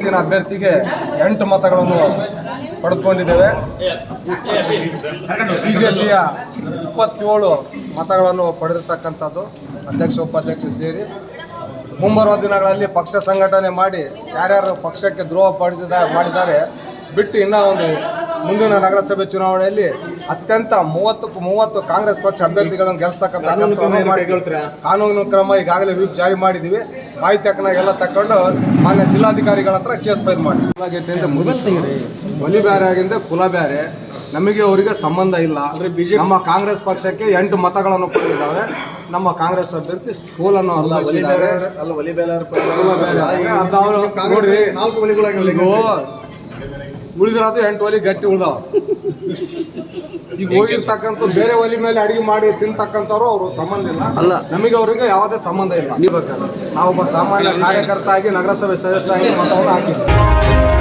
ಪಕ್ಷಿನ ಅಭ್ಯರ್ಥಿಗೆ 8 ಮತಗಳನ್ನು ಪಡೆದುಕೊಂಡಿದ್ದೇವೆ. ಬಿಜೆಪಿಯ 27 ಮತಗಳನ್ನು ಪಡೆದಿರ್ತಕ್ಕಂಥದ್ದು ಅಧ್ಯಕ್ಷ ಉಪಾಧ್ಯಕ್ಷ ಸೇರಿ. ಮುಂಬರುವ ದಿನಗಳಲ್ಲಿ ಪಕ್ಷ ಸಂಘಟನೆ ಮಾಡಿ ಯಾರ್ಯಾರು ಪಕ್ಷಕ್ಕೆ ದ್ರೋಹ ಮಾಡಿದ್ದಾರೆ ಬಿಟ್ಟು ಇನ್ನೂ ಒಂದು ಮುಂದಿನ ನಗರಸಭೆ ಚುನಾವಣೆಯಲ್ಲಿ ಅತ್ಯಂತ 30ಕ್ಕೂ 30 ಕಾಂಗ್ರೆಸ್ ಪಕ್ಷ ಅಭ್ಯರ್ಥಿಗಳನ್ನು ಗೆಲ್ಲಿಸ್ತಕ್ಕಂಥ ಕಾನೂನು ಕ್ರಮ ಈಗಾಗಲೇ ವಿಪ್ ಜಾರಿ ಮಾಡಿದ್ದೀವಿ. ಮಾಹಿತಿ ಎಲ್ಲ ತಕೊಂಡು ಮಾನ್ಯ ಜಿಲ್ಲಾಧಿಕಾರಿಗಳ ಹತ್ರ ಕೇಸ್ ಫೈಲ್ ಮಾಡಿ. ಒಲಿ ಬೇರೆ ಆಗಿಂದ ಕುಲ ಬೇರೆ, ನಮಗೆ ಅವರಿಗೆ ಸಂಬಂಧ ಇಲ್ಲ. ನಮ್ಮ ಕಾಂಗ್ರೆಸ್ ಪಕ್ಷಕ್ಕೆ 8 ಮತಗಳನ್ನು ಕೊಟ್ಟಿದ್ದಾರೆ. ನಮ್ಮ ಕಾಂಗ್ರೆಸ್ ಅಭ್ಯರ್ಥಿ ಸೋಲನ್ನು ಅನುಭವಿಸಿದ್ದಾರೆ. ಉಳಿದಿರೋದು 8 ಒಲಿ ಗಟ್ಟಿ ಉಳಿದಾವ. ಈಗ ಹೋಗಿರ್ತಕ್ಕಂಥ ಬೇರೆ ಒಲಿ ಮೇಲೆ ಅಡಿಗೆ ಮಾಡಿ ತಿಂತಕ್ಕಂಥವ್ರು ಅವರು ಸಂಬಂಧ ಇಲ್ಲ. ನಮಗೆ ಅವರಿಗೆ ಯಾವುದೇ ಸಂಬಂಧ ಇಲ್ಲ. ನಾವೊಬ್ಬ ಸಾಮಾನ್ಯ ಕಾರ್ಯಕರ್ತ ಆಗಿ ನಗರಸಭೆ ಸದಸ್ಯ ಆಗಿ ಮತವನ್ನು ಹಾಕಿದ್ವಿ.